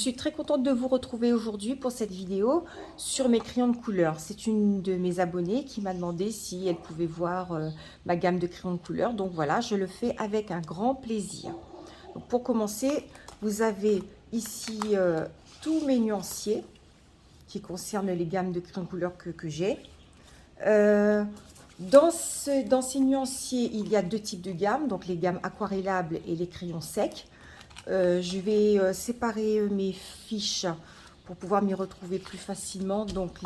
suis très contente de vous retrouver aujourd'hui pour cette vidéo sur mes crayons de couleur. C'est une de mes abonnées qui m'a demandé si elle pouvait voir ma gamme de crayons de couleur. Donc voilà, je le fais avec un grand plaisir. Donc pour commencer, vous avez ici tous mes nuanciers qui concernent les gammes de crayons de couleur que j'ai. Dans ces nuanciers, il y a deux types de gammes, donc les gammes aquarellables et les crayons secs. Je vais séparer mes fiches pour pouvoir m'y retrouver plus facilement. Donc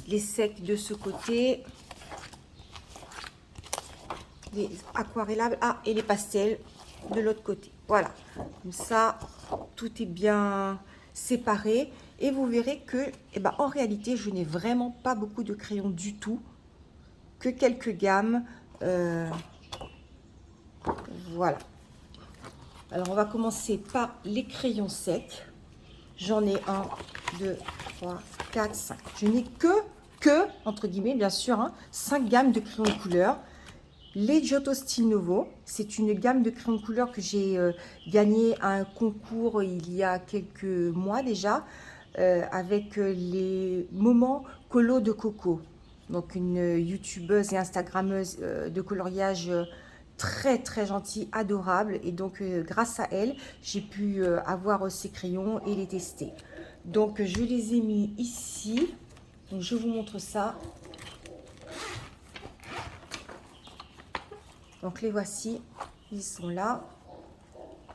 les secs de ce côté, les aquarellables et les pastels de l'autre côté. Voilà, comme ça, tout est bien séparé. Et vous verrez que, en réalité, je n'ai vraiment pas beaucoup de crayons du tout, que quelques gammes. Voilà. Alors, on va commencer par les crayons secs. J'en ai 1, 2, 3, 4, 5. Je n'ai que, entre guillemets, bien sûr, 5 gammes de crayons de couleur. Les Giotto Style Novo, c'est une gamme de crayons de couleur que j'ai gagné à un concours il y a quelques mois déjà, avec les moments colo de Coco. Donc une youtubeuse et instagrammeuse de coloriage très très gentille, adorable. Et donc grâce à elle, j'ai pu avoir ces crayons et les tester. Donc je les ai mis ici. Donc je vous montre ça. Donc les voici, ils sont là.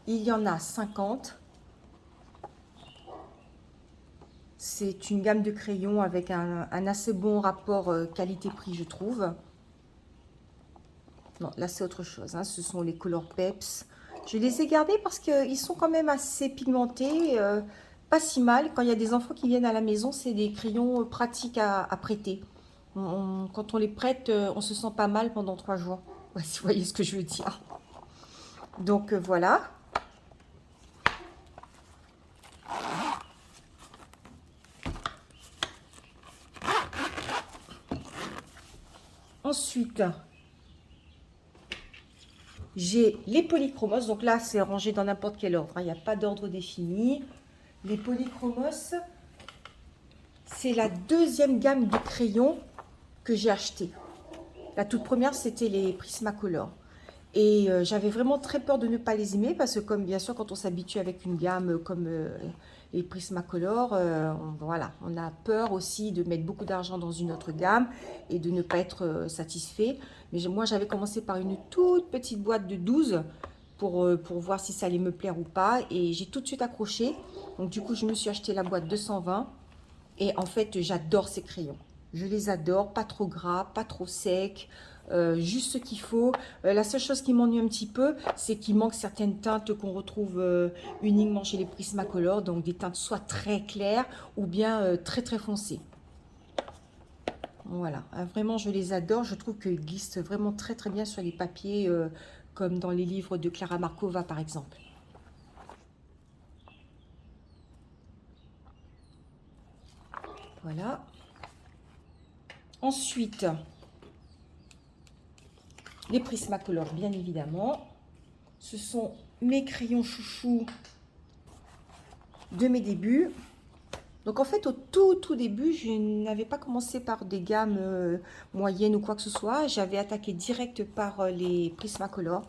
Il y en a 50. C'est une gamme de crayons avec un assez bon rapport qualité-prix, je trouve. Non, là c'est autre chose, ce sont les Color Peps. Je les ai gardés parce qu'ils sont quand même assez pigmentés, pas si mal. Quand il y a des enfants qui viennent à la maison, c'est des crayons pratiques à prêter. Quand on les prête, on se sent pas mal pendant 3 jours. Ouais, si vous voyez ce que je veux dire. Donc voilà. Ensuite, j'ai les polychromos. Donc là, c'est rangé dans n'importe quel ordre. Il n'y a pas d'ordre défini. Les polychromos, c'est la deuxième gamme de crayons que j'ai acheté. La toute première, c'était les Prismacolor. Et j'avais vraiment très peur de ne pas les aimer parce que, comme bien sûr, quand on s'habitue avec une gamme comme les Prismacolor, voilà, on a peur aussi de mettre beaucoup d'argent dans une autre gamme et de ne pas être satisfait. Mais moi, j'avais commencé par une toute petite boîte de 12 pour voir si ça allait me plaire ou pas. Et j'ai tout de suite accroché. Donc, du coup, je me suis acheté la boîte 220. Et en fait, j'adore ces crayons. Je les adore, pas trop gras, pas trop secs, juste ce qu'il faut. La seule chose qui m'ennuie un petit peu, c'est qu'il manque certaines teintes qu'on retrouve uniquement chez les Prismacolor, donc des teintes soit très claires ou bien très très foncées. Voilà, vraiment je les adore, je trouve qu'ils glissent vraiment très très bien sur les papiers, comme dans les livres de Clara Markova par exemple. Voilà. Ensuite, les Prismacolor, bien évidemment. Ce sont mes crayons chouchous de mes débuts. Donc en fait, au tout début, je n'avais pas commencé par des gammes moyennes ou quoi que ce soit. J'avais attaqué direct par les Prismacolor.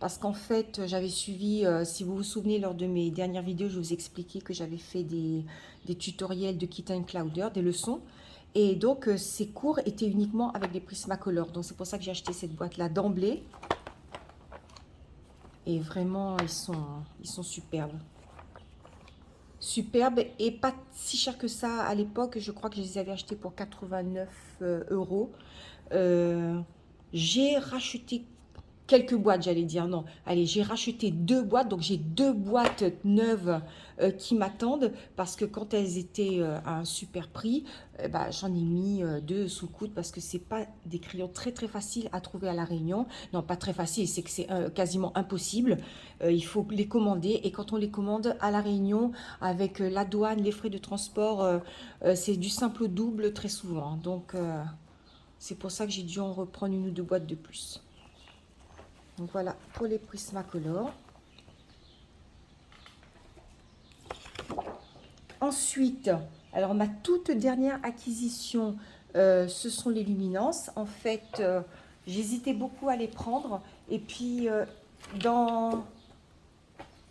Parce qu'en fait, j'avais suivi, si vous vous souvenez, lors de mes dernières vidéos, je vous expliquais que j'avais fait des tutoriels de Kit and Clowder, des leçons. Et donc, ces cours étaient uniquement avec des Prismacolor. Donc, c'est pour ça que j'ai acheté cette boîte-là d'emblée. Et vraiment, ils sont superbes. Superbes et pas si cher que ça à l'époque. Je crois que je les avais achetés pour 89 €. J'ai racheté quelques boîtes, j'allais dire. Non, allez, j'ai racheté 2 boîtes. Donc, j'ai 2 boîtes neuves qui m'attendent. Parce que quand elles étaient à un super prix, j'en ai mis 2 sous le coude. Parce que c'est pas des crayons très très faciles à trouver à La Réunion. Non, pas très facile, c'est que c'est quasiment impossible. Il faut les commander. Et quand on les commande à La Réunion, avec la douane, les frais de transport, c'est du simple au double très souvent. Donc, c'est pour ça que j'ai dû en reprendre 1 ou 2 boîtes de plus. Donc voilà pour les Prismacolor. Ensuite, alors ma toute dernière acquisition, ce sont les luminances. En fait, j'hésitais beaucoup à les prendre. Et puis, dans,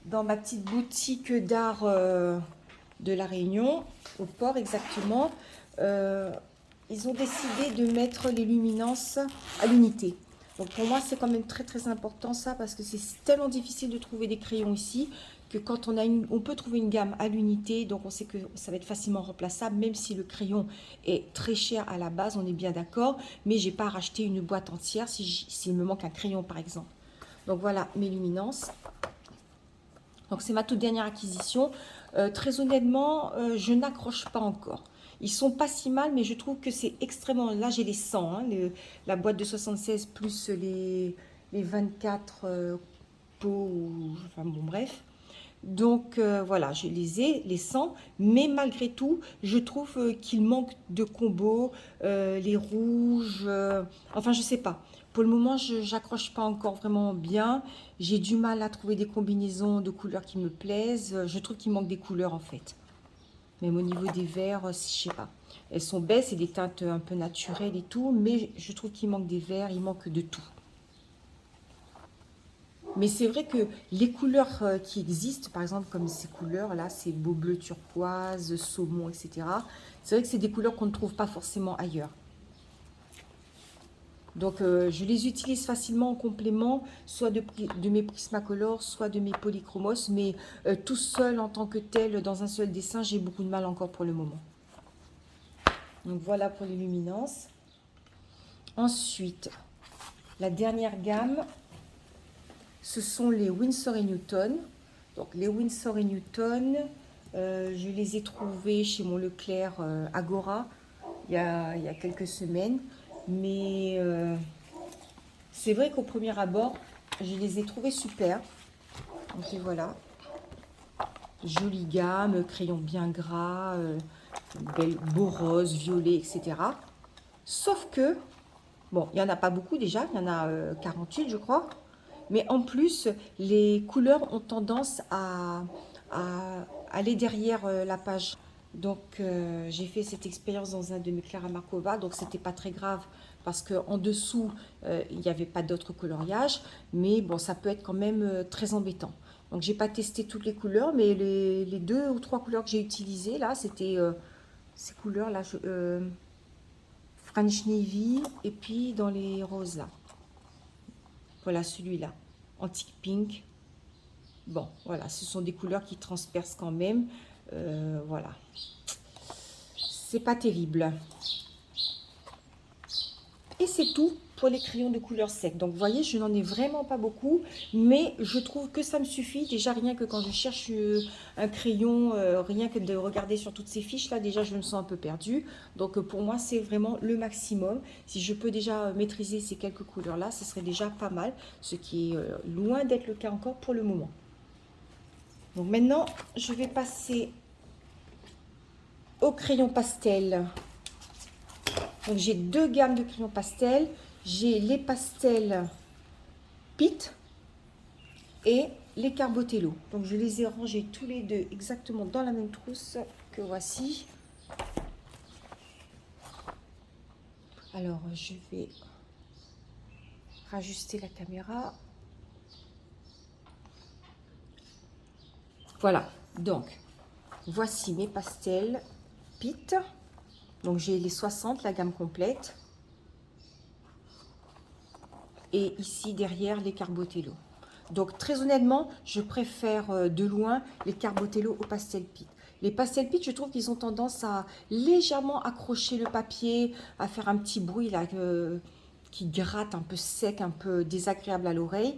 dans ma petite boutique d'art de La Réunion, au port exactement, ils ont décidé de mettre les luminances à l'unité. Donc pour moi, c'est quand même très très important ça, parce que c'est tellement difficile de trouver des crayons ici, que quand on peut trouver une gamme à l'unité, donc on sait que ça va être facilement remplaçable, même si le crayon est très cher à la base, on est bien d'accord, mais j'ai pas à racheter une boîte entière s'il me manque un crayon par exemple. Donc voilà mes luminances. Donc c'est ma toute dernière acquisition. Très honnêtement, je n'accroche pas encore. Ils sont pas si mal, mais je trouve que c'est extrêmement... Là, j'ai les 100, hein, la boîte de 76 plus les 24 pots, enfin bon, bref. Donc voilà, je les ai, les 100, mais malgré tout, je trouve qu'il manque de combos, les rouges, enfin je sais pas. Pour le moment, je n'accroche pas encore vraiment bien. J'ai du mal à trouver des combinaisons de couleurs qui me plaisent. Je trouve qu'il manque des couleurs en fait. Même au niveau des verts, je sais pas. Elles sont belles, c'est des teintes un peu naturelles et tout, mais je trouve qu'il manque des verts, il manque de tout. Mais c'est vrai que les couleurs qui existent, par exemple comme ces couleurs-là, ces beaux bleus turquoise, saumon, etc. C'est vrai que c'est des couleurs qu'on ne trouve pas forcément ailleurs. Donc je les utilise facilement en complément, soit de mes Prismacolor, soit de mes Polychromos, mais tout seul en tant que tel, dans un seul dessin, j'ai beaucoup de mal encore pour le moment. Donc voilà pour les luminances. Ensuite, la dernière gamme, ce sont les Winsor & Newton. Donc les Winsor & Newton, je les ai trouvés chez mon Leclerc Agora il y a quelques semaines. Mais c'est vrai qu'au premier abord, je les ai trouvés super. Donc et voilà. Jolie gamme, crayon bien gras, beau rose, violet, etc. Sauf que, bon, il n'y en a pas beaucoup déjà, il y en a 48 je crois. Mais en plus, les couleurs ont tendance à aller derrière la page. Donc, j'ai fait cette expérience dans un de mes Clara Markova, donc c'était pas très grave parce qu'en dessous, il n'y avait pas d'autres coloriages, mais bon, ça peut être quand même très embêtant. Donc, j'ai pas testé toutes les couleurs, mais les 2 ou 3 couleurs que j'ai utilisées là, c'était ces couleurs-là, French Navy et puis dans les roses là. Voilà celui-là, Antique Pink. Bon, voilà, ce sont des couleurs qui transpercent quand même. Voilà. C'est pas terrible. Et c'est tout pour les crayons de couleur sec. Donc, vous voyez, je n'en ai vraiment pas beaucoup, mais je trouve que ça me suffit. Déjà, rien que quand je cherche un crayon, rien que de regarder sur toutes ces fiches, là, déjà, je me sens un peu perdue. Donc, pour moi, c'est vraiment le maximum. Si je peux déjà maîtriser ces quelques couleurs-là, ce serait déjà pas mal, ce qui est loin d'être le cas encore pour le moment. Donc, maintenant, je vais passer au crayon pastel. Donc j'ai 2 gammes de crayons pastel. J'ai les pastels Pitt et les Carbotello. Donc je les ai rangés tous les deux exactement dans la même trousse que voici. Alors je vais rajuster la caméra. Voilà, donc voici mes pastels Pitt. Donc j'ai les 60, la gamme complète. Et ici derrière les Carbotello. Donc très honnêtement, je préfère de loin les Carbotello au pastel Pitt. Les pastel Pitt, je trouve qu'ils ont tendance à légèrement accrocher le papier, à faire un petit bruit là, qui gratte, un peu sec, un peu désagréable à l'oreille.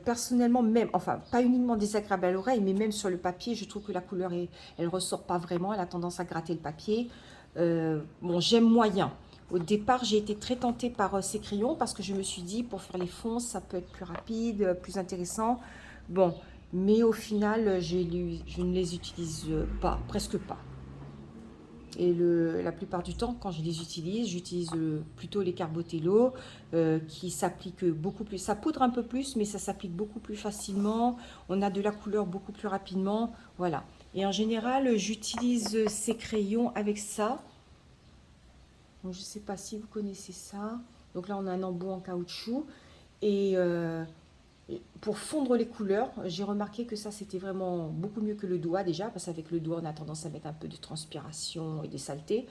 Personnellement, même, enfin pas uniquement désagréable à l'oreille, mais même sur le papier, je trouve que la couleur, elle ressort pas vraiment, elle a tendance à gratter le papier. Bon, j'aime moyen. Au départ, j'ai été très tentée par ces crayons parce que je me suis dit, pour faire les fonds, ça peut être plus rapide, plus intéressant. Bon, mais au final, je ne les utilise pas, presque pas. Et la plupart du temps, quand je les utilise, j'utilise plutôt les Carbotello qui s'appliquent beaucoup plus. Ça poudre un peu plus, mais ça s'applique beaucoup plus facilement. On a de la couleur beaucoup plus rapidement. Voilà. Et en général, j'utilise ces crayons avec ça. Donc, je ne sais pas si vous connaissez ça. Donc là, on a un embout en caoutchouc. Et pour fondre les couleurs, j'ai remarqué que ça, c'était vraiment beaucoup mieux que le doigt déjà. Parce qu'avec le doigt, on a tendance à mettre un peu de transpiration et des saletés.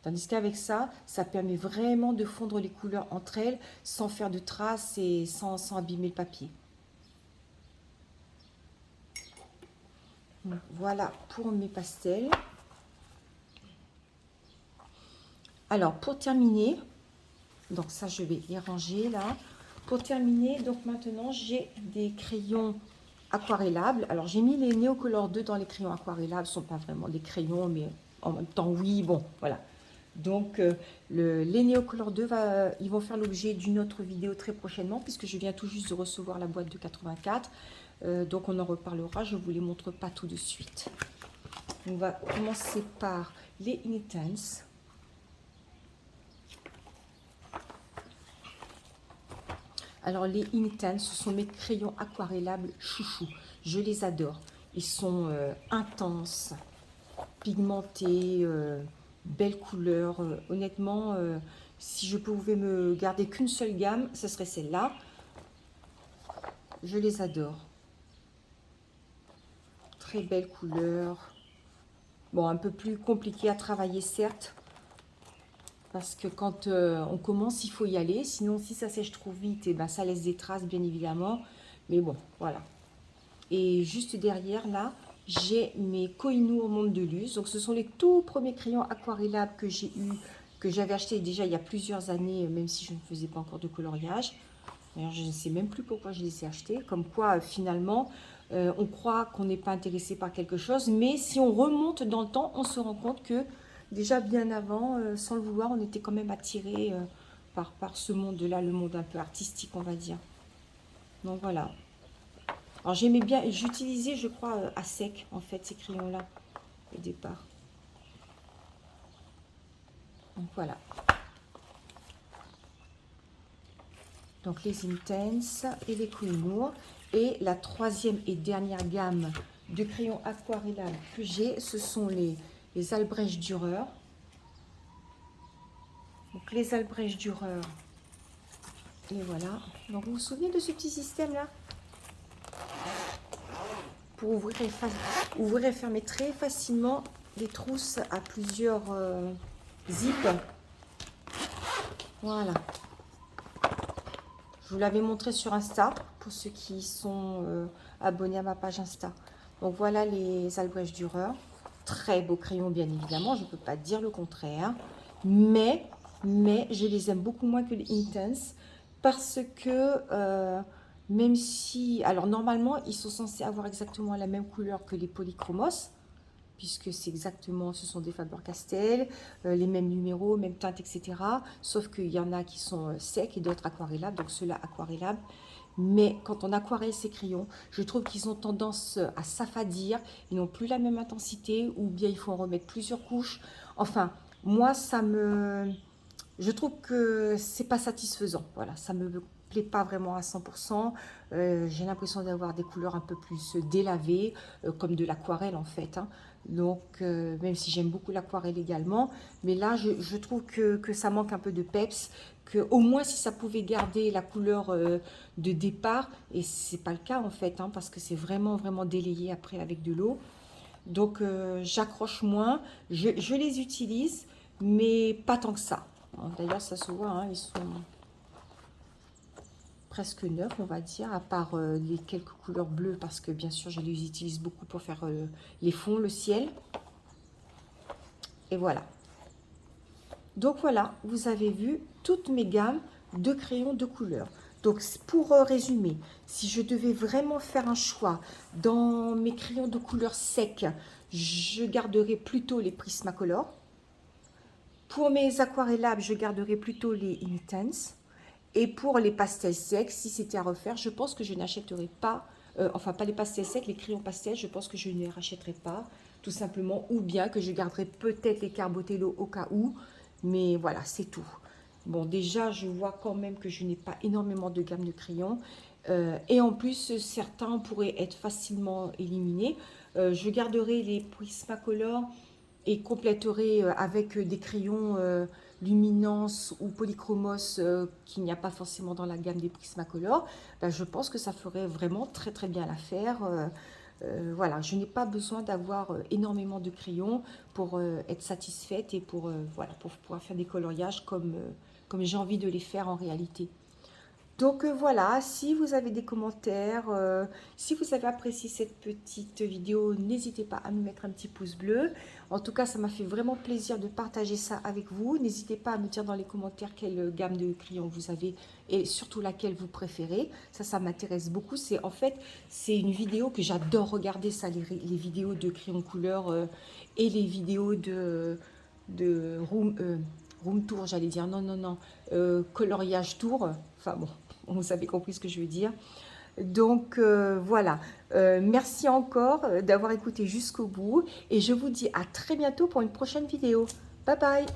Tandis qu'avec ça, ça permet vraiment de fondre les couleurs entre elles sans faire de traces et sans abîmer le papier. Donc, voilà pour mes pastels. Alors, pour terminer, donc ça, je vais les ranger là. Pour terminer, donc maintenant, j'ai des crayons aquarellables. Alors, j'ai mis les Neocolor 2 dans les crayons aquarellables. Ce ne sont pas vraiment des crayons, mais en même temps, oui, bon, voilà. Donc, les Neocolor 2, ils vont faire l'objet d'une autre vidéo très prochainement, puisque je viens tout juste de recevoir la boîte de 84. Donc, on en reparlera. Je ne vous les montre pas tout de suite. On va commencer par les Intense. Alors, les Intense, ce sont mes crayons aquarellables chouchou. Je les adore. Ils sont intenses, pigmentés, belles couleurs. Honnêtement, si je pouvais me garder qu'une seule gamme, ce serait celle-là. Je les adore. Très belles couleurs. Bon, un peu plus compliqué à travailler, certes. Parce que quand on commence, il faut y aller. Sinon, si ça sèche trop vite, et ben, ça laisse des traces, bien évidemment. Mais bon, voilà. Et juste derrière, là, j'ai mes Koh-i-Noor Monde de Luz. Donc, ce sont les tout premiers crayons aquarellables que j'ai eu, que j'avais acheté déjà il y a plusieurs années, même si je ne faisais pas encore de coloriage. D'ailleurs, je ne sais même plus pourquoi je les ai achetés. Comme quoi, finalement, on croit qu'on n'est pas intéressé par quelque chose. Mais si on remonte dans le temps, on se rend compte que déjà bien avant, sans le vouloir, on était quand même attiré par ce monde-là, le monde un peu artistique, on va dire. Donc voilà. Alors j'aimais bien, j'utilisais, je crois, à sec, en fait, ces crayons-là, au départ. Donc voilà. Donc les Intense et les Koh-i-Noor. Et la troisième et dernière gamme de crayons aquarellables que j'ai, ce sont les Albrecht Dürer. Donc les Albrecht Dürer. Et voilà. Donc vous vous souvenez de ce petit système-là? Pour ouvrir et fermer très facilement les trousses à plusieurs zips. Voilà. Je vous l'avais montré sur Insta, pour ceux qui sont abonnés à ma page Insta. Donc voilà les Albrecht Dürer. Très beaux crayons, bien évidemment, je ne peux pas dire le contraire. Mais je les aime beaucoup moins que les Intense, parce que même si... Alors normalement, ils sont censés avoir exactement la même couleur que les Polychromos, puisque c'est exactement, ce sont des Faber-Castell, les mêmes numéros, mêmes teintes, etc. Sauf qu'il y en a qui sont secs et d'autres aquarellables, donc ceux-là aquarellables. Mais quand on aquarelle ces crayons, je trouve qu'ils ont tendance à s'affadir, ils n'ont plus la même intensité, ou bien il faut en remettre plusieurs couches. Enfin, moi, je trouve que c'est pas satisfaisant. Voilà, ça me plaît pas vraiment à 100%. J'ai l'impression d'avoir des couleurs un peu plus délavées, comme de l'aquarelle en fait, hein. Donc, même si j'aime beaucoup l'aquarelle également, mais là, je trouve que ça manque un peu de peps, que au moins si ça pouvait garder la couleur de départ, et c'est pas le cas en fait, hein, parce que c'est vraiment, vraiment délayé après avec de l'eau. Donc, j'accroche moins, je les utilise, mais pas tant que ça. D'ailleurs, ça se voit, hein, ils sont presque neufs, on va dire, à part les quelques couleurs bleues, parce que bien sûr, je les utilise beaucoup pour faire les fonds, le ciel. Et voilà. Donc voilà, vous avez vu toutes mes gammes de crayons de couleur. Donc pour résumer, si je devais vraiment faire un choix dans mes crayons de couleur sec, je garderai plutôt les Prismacolor. Pour mes aquarellables, je garderai plutôt les Intense. Et pour les pastels secs, si c'était à refaire, je pense que je n'achèterai pas, enfin pas les pastels secs, les crayons pastels, je pense que je ne les rachèterai pas, tout simplement, ou bien que je garderai peut-être les Carbotello au cas où, mais voilà, c'est tout. Bon, déjà, je vois quand même que je n'ai pas énormément de gamme de crayons, et en plus, certains pourraient être facilement éliminés. Je garderai les Prismacolor et compléterai avec des crayons Luminance ou Polychromos qu'il n'y a pas forcément dans la gamme des Prismacolor. Ben, je pense que ça ferait vraiment très très bien l'affaire. Voilà, je n'ai pas besoin d'avoir énormément de crayons pour être satisfaite et pour, voilà, pour pouvoir faire des coloriages comme j'ai envie de les faire en réalité. Donc voilà, si vous avez des commentaires, si vous avez apprécié cette petite vidéo, n'hésitez pas à me mettre un petit pouce bleu. En tout cas, ça m'a fait vraiment plaisir de partager ça avec vous. N'hésitez pas à me dire dans les commentaires quelle gamme de crayons vous avez et surtout laquelle vous préférez. Ça m'intéresse beaucoup. En fait, c'est une vidéo que j'adore regarder, ça, les vidéos de crayons couleur et les vidéos de room tour, j'allais dire. Non, non, non. Coloriage tour. Enfin bon, vous avez compris ce que je veux dire. Donc voilà, merci encore d'avoir écouté jusqu'au bout et je vous dis à très bientôt pour une prochaine vidéo. Bye bye.